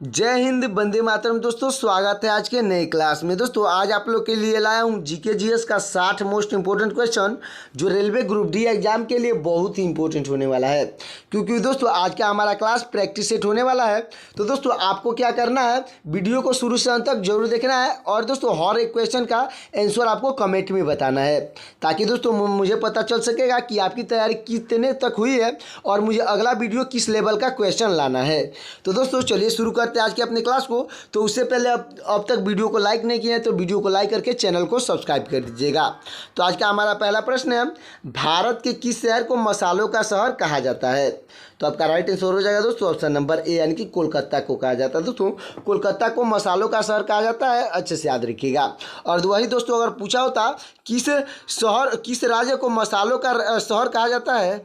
जय हिंद, वंदे मातरम। दोस्तों स्वागत है आज के नए क्लास में। दोस्तों आज आप लोग के लिए लाया हूँ जीके जीएस का 60 मोस्ट इंपोर्टेंट क्वेश्चन जो रेलवे ग्रुप डी एग्जाम के लिए बहुत ही इंपॉर्टेंट होने वाला है, क्योंकि दोस्तों आज का हमारा क्लास प्रैक्टिस सेट होने वाला है। तो दोस्तों आपको क्या करना है, वीडियो को शुरू से अंत तक जरूर देखना है और दोस्तों हर एक क्वेश्चन का आंसर आपको कमेंट में बताना है, ताकि दोस्तों मुझे पता चल सकेगा कि आपकी तैयारी कितने तक हुई है और मुझे अगला वीडियो किस लेवल का क्वेश्चन लाना है। तो दोस्तों चलिए शुरू करते हैं आज के अपने क्लास को। तो उससे पहले अब तक वीडियो को लाइक नहीं किया है तो वीडियो को लाइक करके चैनल को सब्सक्राइब कर दीजिएगा। तो आज का हमारा पहला प्रश्न है, भारत के किस शहर को मसालों का शहर कहा जाता है? तो आपका राइट आंसर हो जाएगा दोस्तों ऑप्शन नंबर ए, यानी कि कोलकाता को कहा जाता है। दोस्तों कोलकाता को मसालों का शहर कहा जाता है, अच्छे से याद रखिएगा। और वही दोस्तों अगर पूछा होता किस राज्य को मसालों का शहर कहा जाता है,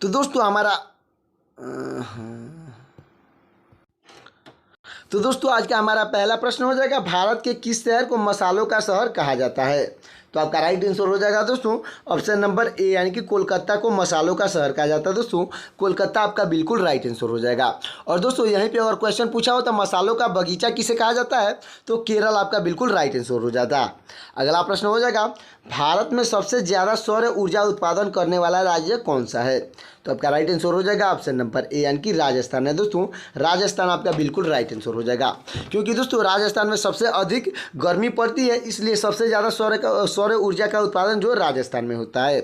तो दोस्तों आज का हमारा पहला प्रश्न हो जाएगा, भारत के किस शहर को मसालों का शहर कहा जाता है? तो आपका राइट आंसर हो जाएगा दोस्तों ऑप्शन नंबर ए, यानी कि कोलकाता को मसालों का शहर कहा जाता है। दोस्तों कोलकाता आपका बिल्कुल राइट आंसर हो जाएगा। और दोस्तों यहीं पे अगर क्वेश्चन पूछा हो तो मसालों का बगीचा किसे कहा जाता है, तो केरल आपका बिल्कुल राइट आंसर हो जाता है। अगला प्रश्न हो जाएगा, भारत में सबसे ज़्यादा सौर ऊर्जा उत्पादन करने वाला राज्य कौन सा है? तो आपका राइट आंसर हो जाएगा ऑप्शन नंबर ए, यानी कि राजस्थान है। दोस्तों राजस्थान आपका बिल्कुल राइट आंसर हो जाएगा, क्योंकि दोस्तों राजस्थान में सबसे अधिक गर्मी पड़ती है, इसलिए सबसे ज़्यादा सौर ऊर्जा का उत्पादन जो राजस्थान में होता है।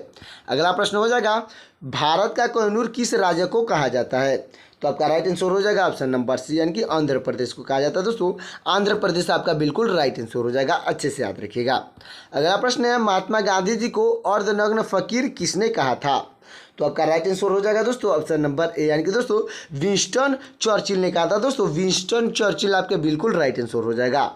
अगला प्रश्न हो जाएगा, भारत का कोहिनूर किस राज्य को कहा जाता है? तो आपका राइट आंसर हो जाएगा ऑप्शन नंबर सी, यानी कि आंध्र प्रदेश को कहा जाता है। दोस्तों आंध्र प्रदेश आपका बिल्कुल राइट आंसर हो जाएगा, अच्छे से याद रखिएगा। अगला प्रश्न है, महात्मा गांधी जी को अर्धनग्न फकीर किसने कहा था? तो आपका राइट आंसर हो जाएगा दोस्तों ऑप्शन नंबर ए, यानी कि दोस्तों विंस्टन चर्चिल ने कहा था। दोस्तों विंस्टन चर्चिल आपके बिल्कुल राइट आंसर हो जाएगा।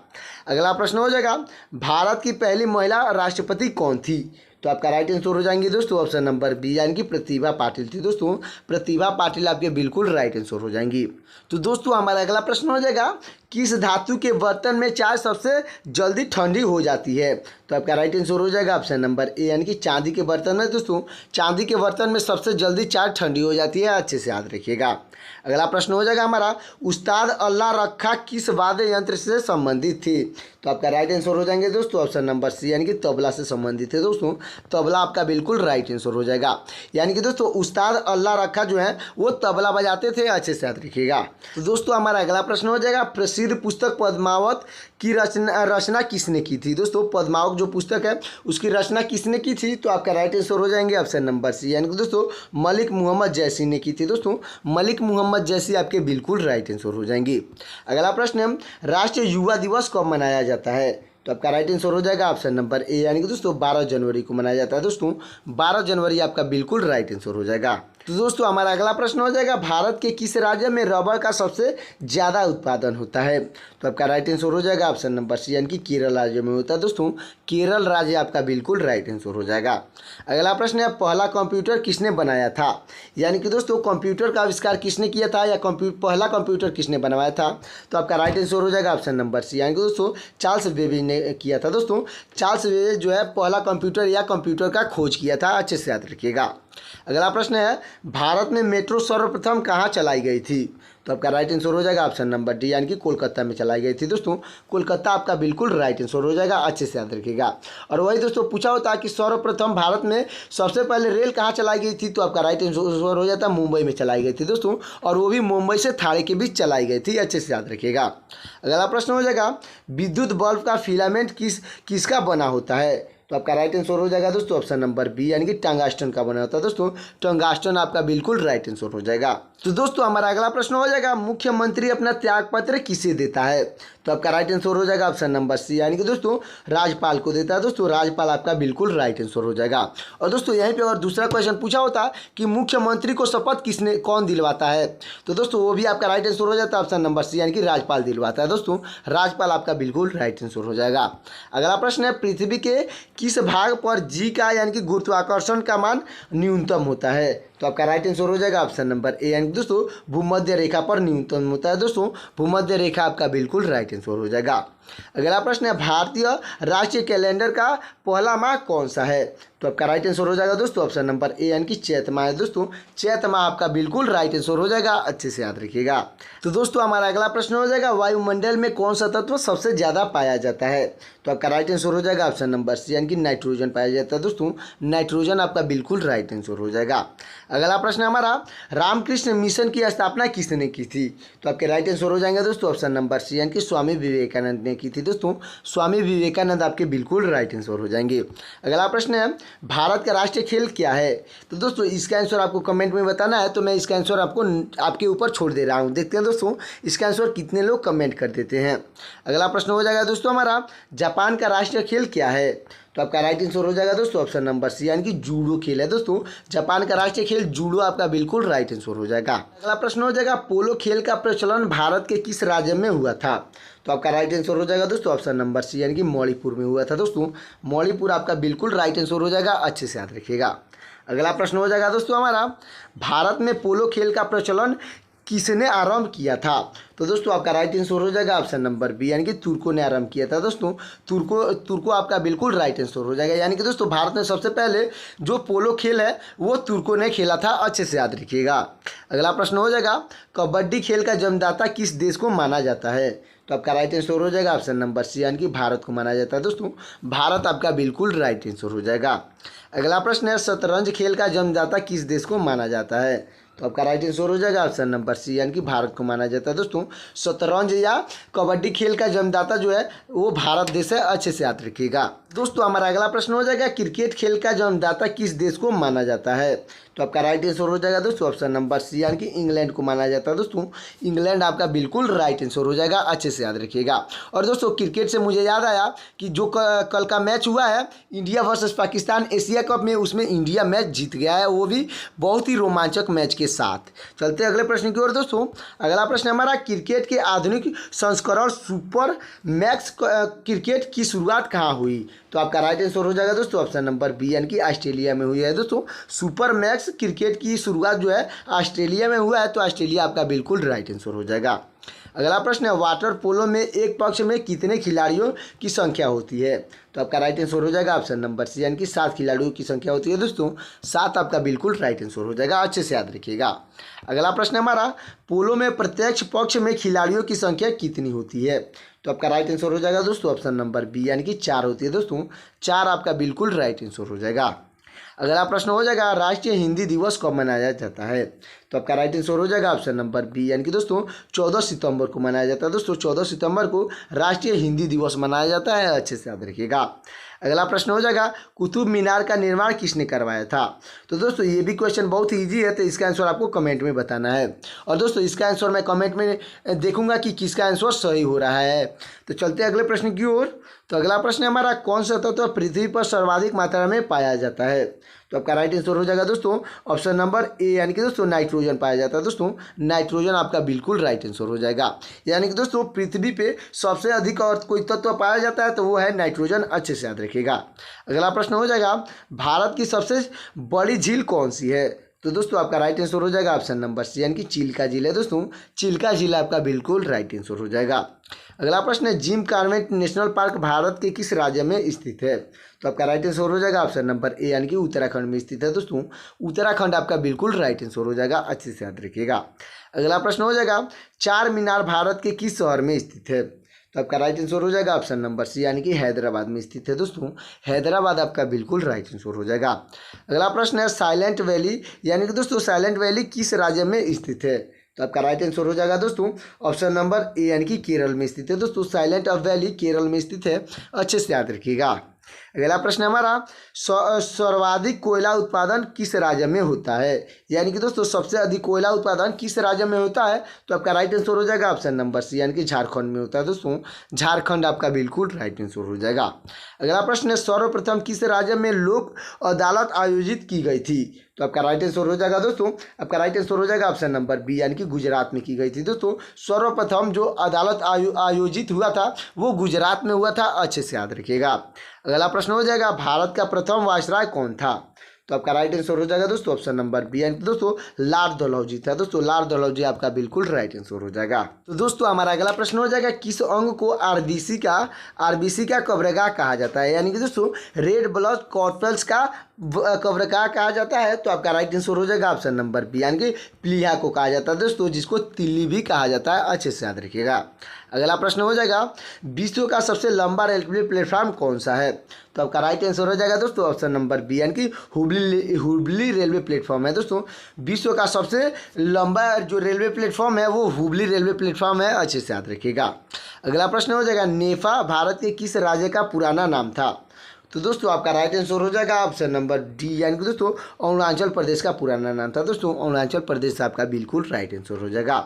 अगला प्रश्न हो जाएगा, भारत की पहली महिला राष्ट्रपति कौन थी? तो आपका राइट आंसर हो जाएंगे दोस्तों ऑप्शन नंबर बी, यानी कि प्रतिभा पाटिल थी। दोस्तों प्रतिभा पाटिल आपके बिल्कुल राइट आंसर हो जाएंगी। तो दोस्तों हमारा अगला प्रश्न हो जाएगा, किस धातु के बर्तन में चाय सबसे जल्दी ठंडी हो जाती है? तो आपका राइट आंसर हो जाएगा ऑप्शन नंबर ए, यानी कि चांदी के बर्तन में। दोस्तों चांदी के बर्तन में सबसे जल्दी चाय ठंडी हो जाती है, अच्छे से याद रखिएगा। अगला प्रश्न हो जाएगा हमारा, उस्ताद अल्लाह रखा किस वाद्य यंत्र से संबंधित थी? तो आपका राइट आंसर हो जाएंगे दोस्तों ऑप्शन नंबर सी, यानी कि तबला से संबंधित है। दोस्तों तबला आपका बिल्कुल राइट आंसर हो जाएगा, यानी कि दोस्तों उस्ताद अल्लाह रखा जो है वो तबला बजाते थे, अच्छे से याद रखिएगा। तो दोस्तों हमारा अगला प्रश्न हो जाएगा, प्रसिद्ध पुस्तक पद्मावत की रचना किसने की थी? दोस्तों पद्मावत जो पुस्तक है उसकी रचना किसने की थी? तो आपका राइट आंसर हो जाएंगे ऑप्शन नंबर सी, यानी कि दोस्तों मलिक मोहम्मद जैसी ने की थी। दोस्तों मलिक मोहम्मद जैसी आपके बिल्कुल राइट आंसर हो जाएंगी। अगला प्रश्न है, राष्ट्रीय युवा दिवस कब मनाया जाता है? तो आपका राइट आंसर हो जाएगा ऑप्शन नंबर ए, यानी कि दोस्तों 12 जनवरी को मनाया जाता है। दोस्तों 12 जनवरी आपका बिल्कुल राइट आंसर हो जाएगा। तो दोस्तों हमारा अगला प्रश्न हो जाएगा, भारत के किस राज्य में रबर का सबसे ज़्यादा उत्पादन होता है? तो आपका राइट आंसर हो जाएगा ऑप्शन नंबर सी, यानी कि केरल राज्य में होता है। दोस्तों केरल राज्य आपका बिल्कुल राइट आंसर हो जाएगा। अगला प्रश्न है, पहला कंप्यूटर किसने बनाया था? यानी कि दोस्तों कंप्यूटर का आविष्कार किसने किया था या पहला कंप्यूटर किसने बनवाया था? तो आपका राइट आंसर हो जाएगा ऑप्शन नंबर सी, यानी कि दोस्तों चार्ल्स बेबेज ने किया था। दोस्तों चार्ल्स बेबेज जो है पहला कंप्यूटर या कंप्यूटर का खोज किया था, अच्छे से याद रखिएगा। अगला प्रश्न है, भारत में मेट्रो सर्वप्रथम कहाँ चलाई गई थी? तो आपका राइट आंसर हो जाएगा ऑप्शन नंबर डी, यानी कि कोलकाता में चलाई गई थी। दोस्तों कोलकाता आपका बिल्कुल राइट आंसर हो जाएगा, अच्छे से याद रखिएगा। और वही दोस्तों पूछा होता है कि सर्वप्रथम भारत में सबसे पहले रेल कहाँ चलाई गई थी? तो आपका राइट आंसर हो जाता है मुंबई में चलाई गई थी। दोस्तों और वो भी मुंबई से थाने के बीच चलाई गई थी, अच्छे से याद रखिएगा। अगला प्रश्न हो जाएगा, विद्युत बल्ब का फिलामेंट किसका बना होता है? तो आपका राइट आंसर हो जाएगा दोस्तों ऑप्शन नंबर बी, यानी कि टंगास्टन का बना होता है। दोस्तों टंगास्टन आपका बिल्कुल राइट आंसर हो जाएगा। तो दोस्तों हमारा अगला प्रश्न हो जाएगा, मुख्यमंत्री अपना त्यागपत्र किसे देता है? तो आपका राइट आंसर हो जाएगा ऑप्शन नंबर सी, यानी कि दोस्तों राज्यपाल को देता है। दोस्तों राज्यपाल आपका बिल्कुल राइट आंसर हो जाएगा। और दोस्तों यहीं पे और दूसरा क्वेश्चन पूछा होता कि मुख्यमंत्री को शपथ कौन दिलवाता है? तो दोस्तों वो भी आपका राइट आंसर हो जाता है ऑप्शन नंबर सी, यानी कि राज्यपाल दिलवाता है। दोस्तों राज्यपाल आपका बिल्कुल राइट आंसर हो जाएगा। अगला प्रश्न है, पृथ्वी के किस भाग पर जी का यानी कि गुरुत्वाकर्षण का मान न्यूनतम होता है? तो आपका राइट आंसर हो जाएगा ऑप्शन नंबर ए, यानी दोस्तों भूमध्य रेखा पर न्यूनतम होता है दोस्तों, भूमध्य रेखा आपका बिल्कुल राइट आंसर हो जाएगा। अगला प्रश्न है भारतीय राष्ट्रीय कैलेंडर का पहला माह कौन सा है? तो आपका राइट आंसर हो जाएगा दोस्तों ऑप्शन नंबर ए, यानी कि चैत माह है दोस्तों, चैत माह आपका बिल्कुल राइट आंसर हो जाएगा, अच्छे से याद रखिएगा। तो दोस्तों हमारा अगला प्रश्न हो जाएगा वायुमंडल में कौन सा तत्व सबसे ज़्यादा पाया जाता है? तो आपका राइट आंसर हो जाएगा ऑप्शन नंबर सी, यानी कि नाइट्रोजन पाया जाता है दोस्तों, नाइट्रोजन आपका बिल्कुल राइट आंसर हो जाएगा। अगला प्रश्न हमारा रामकृष्ण मिशन की स्थापना किसने की थी? तो आपके राइट आंसर हो जाएंगे दोस्तों ऑप्शन नंबर सी, यानी कि स्वामी विवेकानंद ने की थी दोस्तों, स्वामी विवेकानंद आपके बिल्कुल राइट आंसर हो जाएंगे। अगला प्रश्न है भारत का राष्ट्रीय खेल क्या है? तो दोस्तों इसका आंसर आपको कमेंट में बताना है, तो मैं इसका आंसर आपको आपके ऊपर छोड़ दे रहा हूँ। देखते हैं दोस्तों इसका आंसर कितने लोग कमेंट कर देते हैं। अगला प्रश्न हो जाएगा दोस्तों हमारा जापान का राष्ट्रीय खेल क्या है? तो आपका राइट आंसर हो जाएगा दोस्तों ऑप्शन नंबर सी, यानी कि जूडो खेल है दोस्तों, जापान का राष्ट्रीय खेल जूडो आपका बिल्कुल राइट आंसर हो जाएगा। अगला प्रश्न हो जाएगा पोलो खेल का प्रचलन भारत के किस राज्य में हुआ था? तो आपका राइट आंसर हो जाएगा दोस्तों ऑप्शन नंबर सी, यानी कि मणिपुर में हुआ था दोस्तों, मणिपुर आपका बिल्कुल राइट आंसर हो जाएगा, अच्छे से याद रखिएगा। अगला प्रश्न हो जाएगा दोस्तों हमारा भारत में पोलो खेल का प्रचलन किसने आरंभ किया था? तो दोस्तों आपका राइट आंसर हो जाएगा ऑप्शन नंबर बी, यानी कि तुर्कों ने आरंभ किया था दोस्तों, तुर्को आपका बिल्कुल राइट आंसर हो जाएगा। यानी कि दोस्तों भारत में सबसे पहले जो पोलो खेल है वो तुर्कों ने खेला था, अच्छे से याद रखिएगा। अगला प्रश्न हो जाएगा कबड्डी खेल का जन्मदाता किस देश को माना जाता है? तो आपका राइट आंसर हो जाएगा ऑप्शन नंबर सी, यानी कि भारत को माना जाता है दोस्तों, भारत आपका बिल्कुल राइट आंसर हो जाएगा। अगला प्रश्न है शतरंज खेल का जन्मदाता किस देश को माना जाता है? तो आपका राइट आंसर हो जाएगा ऑप्शन नंबर सी, यानी कि भारत को माना जाता है दोस्तों, शतरंज या कबड्डी खेल का जन्मदाता जो है वो भारत देश है, अच्छे से याद रखिएगा। दोस्तों हमारा अगला प्रश्न हो जाएगा क्रिकेट खेल का जन्मदाता किस देश को माना जाता है? तो आपका राइट आंसर हो जाएगा दोस्तों ऑप्शन नंबर सी, यानी कि इंग्लैंड को माना जाता है दोस्तों, इंग्लैंड आपका बिल्कुल राइट आंसर हो जाएगा, अच्छे से याद रखिएगा। और दोस्तों क्रिकेट से मुझे याद आया कि जो कल का मैच हुआ है India versus Pakistan Asia cup में, उसमें इंडिया मैच जीत गया है, वो भी बहुत ही रोमांचक मैच के साथ। चलते हैं अगले प्रश्न की ओर दोस्तों। अगला प्रश्न हमारा क्रिकेट के आधुनिक संस्करण सुपर मैक्स क्रिकेट की शुरुआत कहाँ हुई? तो आपका राइट आंसर हो जाएगा दोस्तों ऑप्शन नंबर बी, यानी कि ऑस्ट्रेलिया में हुई है दोस्तों, सुपर मैक्स क्रिकेट की शुरुआत जो है ऑस्ट्रेलिया में हुआ है, तो ऑस्ट्रेलिया आपका बिल्कुल राइट आंसर हो जाएगा। अगला प्रश्न है वाटर पोलो में एक पक्ष में कितने खिलाड़ियों की संख्या होती है? तो आपका राइट आंसर हो जाएगा ऑप्शन नंबर सी, यानी कि 7 खिलाड़ियों की संख्या होती है दोस्तों, 7 आपका बिल्कुल राइट आंसर हो जाएगा, अच्छे से याद रखिएगा। अगला प्रश्न हमारा पोलो में प्रत्यक्ष पक्ष में खिलाड़ियों की संख्या कितनी होती है? तो आपका राइट आंसर हो जाएगा दोस्तों ऑप्शन नंबर बी, यानी कि 4 होती है दोस्तों, 4 आपका बिल्कुल राइट आंसर हो जाएगा। अगला प्रश्न हो जाएगा राष्ट्रीय हिंदी दिवस कब मनाया जाता है? तो आपका राइट आंसर हो जाएगा ऑप्शन नंबर बी, यानी कि दोस्तों 14 सितंबर को मनाया जाता है दोस्तों, 14 सितंबर को राष्ट्रीय हिंदी दिवस मनाया जाता है, अच्छे से याद रखिएगा। अगला प्रश्न हो जाएगा कुतुब मीनार का निर्माण किसने करवाया था? तो दोस्तों ये भी क्वेश्चन बहुत ही ईजी है, तो इसका आंसर आपको कमेंट में बताना है, और दोस्तों इसका आंसर मैं कमेंट में देखूंगा कि किसका आंसर सही हो रहा है। तो चलते हैं अगले प्रश्न की ओर। तो अगला प्रश्न हमारा कौन सा तत्व पृथ्वी पर सर्वाधिक मात्रा में पाया जाता है? तो आपका राइट आंसर हो जाएगा दोस्तों ऑप्शन नंबर ए, यानी कि दोस्तों नाइट्रोजन पाया जाता है दोस्तों, नाइट्रोजन आपका बिल्कुल राइट आंसर हो जाएगा। यानी कि दोस्तों पृथ्वी पे सबसे अधिक और कोई तत्व पाया जाता है तो वो है नाइट्रोजन, अच्छे से याद रखिएगा। अगला प्रश्न हो जाएगा भारत की सबसे बड़ी झील कौन सी है? तो दोस्तों आपका राइट आंसर हो जाएगा ऑप्शन नंबर सी, यानी कि चिल्का झील है दोस्तों, चिल्का झील आपका बिल्कुल राइट आंसर हो जाएगा। अगला प्रश्न है Jim Corbett national park Bharat के किस राज्य में स्थित है? तो आपका राइट आंसर हो जाएगा ऑप्शन नंबर ए, यानी कि उत्तराखंड में स्थित है दोस्तों, उत्तराखंड आपका बिल्कुल राइट आंसर हो जाएगा, अच्छे से याद रखिएगा। अगला प्रश्न हो जाएगा चार मीनार भारत के किस शहर में स्थित है? तो आपका राइट आंसर हो जाएगा ऑप्शन नंबर सी, यानी कि हैदराबाद में स्थित है दोस्तों, हैदराबाद आपका बिल्कुल राइट आंसर हो जाएगा। अगला प्रश्न है साइलेंट वैली, यानी कि दोस्तों साइलेंट वैली किस राज्य में स्थित है? तो आपका राइट आंसर हो जाएगा दोस्तों ऑप्शन नंबर ए, यानी कि केरल में स्थित है दोस्तों, साइलेंट वैली केरल में स्थित है, अच्छे से याद रखिएगा। अगला प्रश्न हमारा सर्वाधिक कोयला उत्पादन किस राज्य में होता है? यानी कि दोस्तों सबसे अधिक कोयला उत्पादन किस राज्य में होता है? तो आपका राइट आंसर हो जाएगा ऑप्शन नंबर सी, यानी कि झारखंड में होता है दोस्तों, झारखंड आपका बिल्कुल राइट आंसर हो जाएगा। अगला प्रश्न है सर्वप्रथम किस राज्य में लोक अदालत आयोजित की गई थी? तो आपका राइट आंसर हो जाएगा दोस्तों, आपका राइट आंसर हो जाएगा ऑप्शन नंबर बी, यानी कि गुजरात में की गई थी दोस्तों, सर्वप्रथम जो अदालत आयोजित हुआ था वो गुजरात में हुआ था, अच्छे से याद रखिएगा। अगला प्रश्न हो जाएगा भारत का प्रथम वायसराय कौन था? तो आपका राइट आंसर हो जाएगा दोस्तों ऑप्शन नंबर बी, यानी कि दोस्तों लॉर्ड डलहौजी था दोस्तों। लॉर्ड डलहौजी आपका बिल्कुल राइट आंसर हो जाएगा। तो दोस्तों हमारा अगला प्रश्न हो जाएगा, किस अंग को आरबीसी का कब्रगाह कहा जाता है, यानी कि दोस्तों रेड ब्लड कॉर्पल्स का कब्रगाह कहा जाता है। तो आपका राइट आंसर हो जाएगा ऑप्शन नंबर बी, यानी कि प्लीहा को कहा जाता है दोस्तों, जिसको तिल्ली भी कहा जाता है। अच्छे से याद रखिएगा। अगला प्रश्न हो जाएगा, विश्व का सबसे लंबा रेलवे प्लेटफॉर्म कौन सा है। तो आपका राइट आंसर हो जाएगा दोस्तों ऑप्शन नंबर बी, यानी कि हुबली रेलवे प्लेटफॉर्म है दोस्तों। विश्व का सबसे लंबा जो रेलवे प्लेटफॉर्म है वो हुबली रेलवे प्लेटफॉर्म है। अच्छे से याद रखिएगा। अगला प्रश्न हो जाएगा, नेफा भारत के किस राज्य का पुराना नाम था। तो दोस्तों आपका राइट आंसर हो जाएगा ऑप्शन नंबर डी, यानी कि दोस्तों अरुणाचल प्रदेश का पुराना नाम था दोस्तों। अरुणाचल प्रदेश आपका बिल्कुल राइट आंसर हो जाएगा।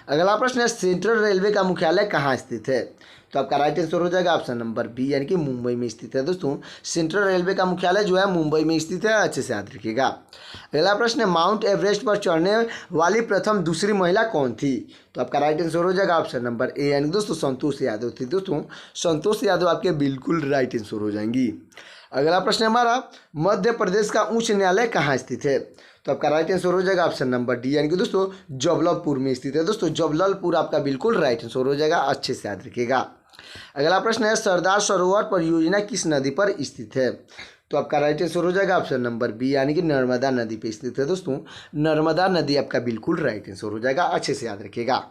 अगला प्रश्न है, सेंट्रल रेलवे का मुख्यालय कहाँ स्थित है। तो आपका राइट आंसर हो जाएगा ऑप्शन नंबर बी, यानी कि मुंबई में स्थित है दोस्तों। सेंट्रल रेलवे का मुख्यालय जो है मुंबई में स्थित है। अच्छे से याद रखिएगा। अगला प्रश्न है, माउंट एवरेस्ट पर चढ़ने वाली प्रथम दूसरी महिला कौन थी। तो आपका राइट आंसर हो जाएगा ऑप्शन नंबर ए, यानी दोस्तों संतोष यादव थी दोस्तों। संतोष यादव आपके बिल्कुल राइट आंसर हो जाएंगी। अगला प्रश्न हमारा, मध्य प्रदेश का उच्च न्यायालय कहाँ स्थित है। तो आपका राइट आंसर हो जाएगा ऑप्शन नंबर डी, यानी कि दोस्तों जबलपुर में स्थित है दोस्तों। जबलपुर आपका बिल्कुल राइट आंसर हो जाएगा। अच्छे से याद रखिएगा। अगला प्रश्न है, सरदार सरोवर परियोजना किस नदी पर स्थित है। तो आपका राइट आंसर हो जाएगा ऑप्शन नंबर बी, यानी कि नर्मदा नदी पे स्थित है दोस्तों। नर्मदा नदी आपका बिल्कुल राइट आंसर हो जाएगा। अच्छे से याद रखिएगा।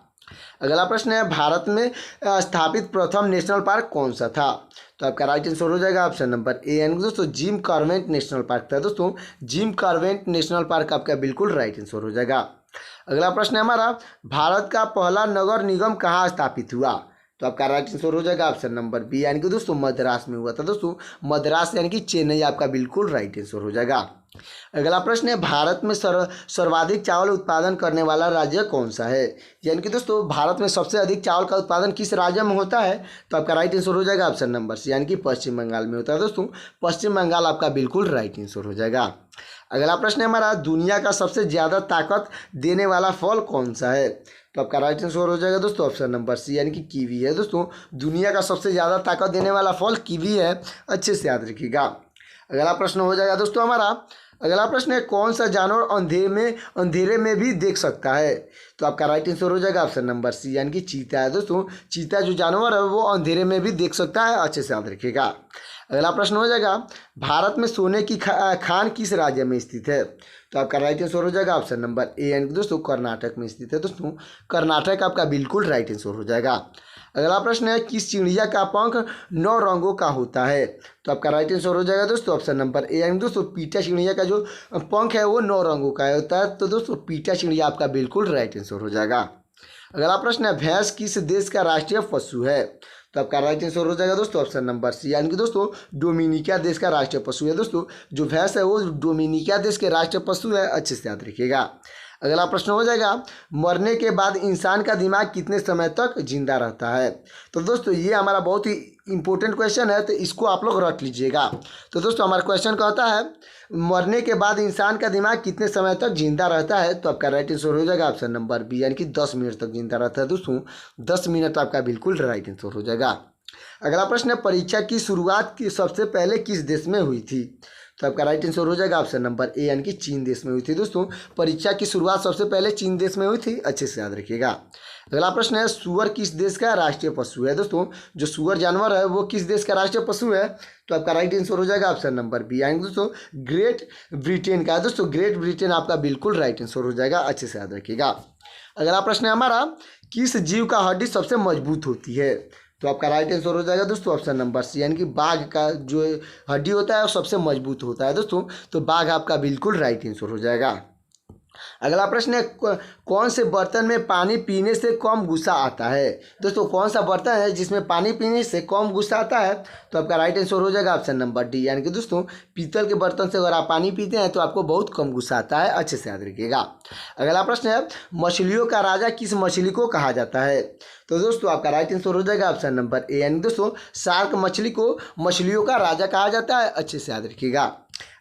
अगला प्रश्न है, भारत में स्थापित प्रथम नेशनल पार्क कौन सा था। तो आपका राइट आंसर हो जाएगा ऑप्शन नंबर ए, यानी कि दोस्तों जिम कॉर्बेट नेशनल पार्क था दोस्तों। जिम कॉर्बेट नेशनल पार्क आपका बिल्कुल राइट आंसर हो जाएगा। अगला प्रश्न है हमारा, भारत का पहला नगर निगम कहाँ स्थापित हुआ। तो आपका राइट आंसर हो जाएगा ऑप्शन नंबर बी, यानी कि दोस्तों मद्रास में हुआ था दोस्तों। मद्रास यानी कि चेन्नई आपका बिल्कुल राइट आंसर हो जाएगा। अगला प्रश्न है, भारत में सर्वाधिक चावल उत्पादन करने वाला राज्य कौन सा है, यानी कि दोस्तों भारत में सबसे अधिक चावल का उत्पादन किस राज्य में होता है। तो आपका राइट आंसर हो जाएगा ऑप्शन नंबर सी, यानी कि पश्चिम बंगाल में होता है दोस्तों। पश्चिम बंगाल आपका बिल्कुल राइट आंसर हो जाएगा। अगला प्रश्न है हमारा, दुनिया का सबसे ज़्यादा ताकत देने वाला फल कौन सा है। तो आपका राइट आंसर हो जाएगा दोस्तों ऑप्शन नंबर सी, यानी कि कीवी है दोस्तों। दुनिया का सबसे ज़्यादा ताकत देने वाला फल कीवी है। अच्छे से याद रखिएगा। अगला प्रश्न हो जाएगा दोस्तों हमारा, अगला प्रश्न है, कौन सा जानवर अंधेरे में भी देख सकता है। तो आपका राइट आंसर हो जाएगा ऑप्शन नंबर सी, यानी कि चीता है दोस्तों। चीता जो जानवर है वो अंधेरे में भी देख सकता है। अच्छे से याद रखिएगा। अगला प्रश्न हो जाएगा, भारत में सोने की खान किस राज्य में स्थित है। तो आपका राइट आंसर हो जाएगा ऑप्शन नंबर ए, यानी कि दोस्तों कर्नाटक में स्थित है दोस्तों। कर्नाटक आपका बिल्कुल राइट आंसर हो जाएगा। अगला प्रश्न है, किस चिड़िया का पंख 9 रंगों का होता है। तो आपका राइट आंसर हो जाएगा दोस्तों ऑप्शन नंबर ए, यानी दोस्तों पीटा चिड़िया का जो पंख है वो 9 रंगों का होता है। तो दोस्तों पीटा चिड़िया आपका बिल्कुल राइट आंसर हो जाएगा। अगला प्रश्न है, भैंस किस देश का राष्ट्रीय पशु है। तो आपका राइट आंसर हो जाएगा दोस्तों ऑप्शन नंबर सी, यानी कि दोस्तों डोमिनिका देश का राष्ट्रीय पशु है दोस्तों। जो भैंस है वो डोमिनिका देश के राष्ट्रीय पशु है। अच्छे से याद रखिएगा। अगला प्रश्न हो जाएगा, मरने के बाद इंसान का दिमाग कितने समय तक जिंदा रहता है। तो दोस्तों ये हमारा बहुत ही इंपॉर्टेंट क्वेश्चन है, तो इसको आप लोग रट लीजिएगा। तो दोस्तों हमारा क्वेश्चन कहता है, मरने के बाद इंसान का दिमाग कितने समय तक जिंदा रहता है। तो आपका राइट आंसर हो जाएगा ऑप्शन नंबर बी, यानी कि 10 मिनट तक जिंदा रहता है दोस्तों। 10 मिनट आपका बिल्कुल राइट आंसर हो जाएगा। अगला प्रश्न है, परीक्षा की शुरुआत की सबसे पहले किस देश में हुई थी। तो आपका राइट आंसर हो जाएगा ऑप्शन नंबर ए, यानी कि चीन देश में हुई थी दोस्तों। परीक्षा की शुरुआत सबसे पहले चीन देश में हुई थी। अच्छे से याद रखिएगा। अगला प्रश्न है, सुअर किस देश का राष्ट्रीय पशु है दोस्तों। जो सुअर जानवर है वो किस देश का राष्ट्रीय पशु है। तो आपका राइट आंसर हो जाएगा ऑप्शन नंबर बी, यानी दोस्तों ग्रेट ब्रिटेन का है दोस्तों। ग्रेट ब्रिटेन आपका बिल्कुल राइट आंसर हो जाएगा। अच्छे से याद रखिएगा। अगला प्रश्न है हमारा, किस जीव का हड्डी सबसे मजबूत होती है। तो आपका राइट आंसर हो जाएगा दोस्तों ऑप्शन नंबर सी, यानी कि बाघ का जो हड्डी होता है वो सबसे मजबूत होता है दोस्तों। तो बाघ आपका बिल्कुल राइट आंसर हो जाएगा। अगला प्रश्न है, कौन से बर्तन में पानी पीने से कम गुस्सा आता है। दोस्तों कौन सा बर्तन है जिसमें पानी पीने से कम गुस्सा आता है। तो आपका राइट आंसर हो जाएगा ऑप्शन नंबर डी, यानी कि दोस्तों पीतल के बर्तन से अगर आप पानी पीते हैं तो आपको बहुत कम गुस्सा आता है। अच्छे से याद रखिएगा। अगला प्रश्न है, मछलियों का राजा किस मछली को कहा जाता है। तो दोस्तों आपका राइट आंसर हो जाएगा ऑप्शन नंबर ए, यानी दोस्तों शार्क मछली को मछलियों का राजा कहा जाता है। अच्छे से याद रखिएगा।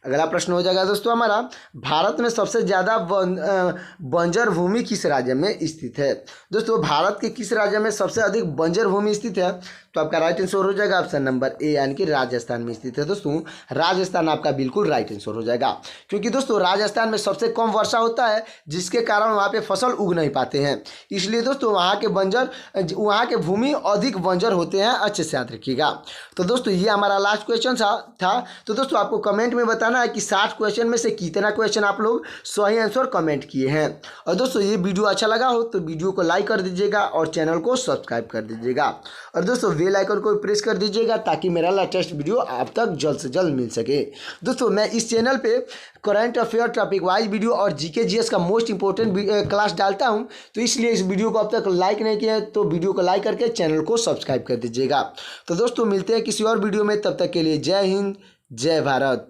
अगला प्रश्न हो जाएगा दोस्तों हमारा, भारत में सबसे ज़्यादा बंजर भूमि किस राज्य में स्थित है। दोस्तों भारत के किस राज्य में सबसे अधिक बंजर भूमि स्थित है, तो आपका राइट आंसर हो जाएगा ऑप्शन नंबर ए यानी कि राजस्थान में स्थित है। दोस्तों राजस्थान आपका बिल्कुल राइट आंसर हो जाएगा, क्योंकि दोस्तों राजस्थान में सबसे कम वर्षा होता है, जिसके कारण वहाँ पे फसल उग नहीं पाते हैं, इसलिए दोस्तों वहाँ के भूमि अधिक बंजर होते हैं। अच्छे से याद रखिएगा। तो दोस्तों ये हमारा लास्ट क्वेश्चन था। तो दोस्तों आपको कमेंट में बताना है कि 60 क्वेश्चन में से कितना क्वेश्चन आप लोग सही आंसर कमेंट किए हैं। और दोस्तों ये वीडियो अच्छा लगा हो तो वीडियो को लाइक कर दीजिएगा और चैनल को सब्सक्राइब कर दीजिएगा, और दोस्तों बेल आइकन को प्रेस कर दीजिएगा ताकि मेरा लेटेस्ट वीडियो आप तक जल्द से जल्द मिल सके। दोस्तों मैं इस चैनल पे current affair topic wise video और जीके जीएस का मोस्ट इंपॉर्टेंट क्लास डालता हूं, तो इसलिए इस वीडियो को अब तक लाइक नहीं किया है तो वीडियो को लाइक करके चैनल को सब्सक्राइब कर दीजिएगा। तो दोस्तों मिलते हैं किसी और वीडियो में, तब तक के लिए जय हिंद जय भारत।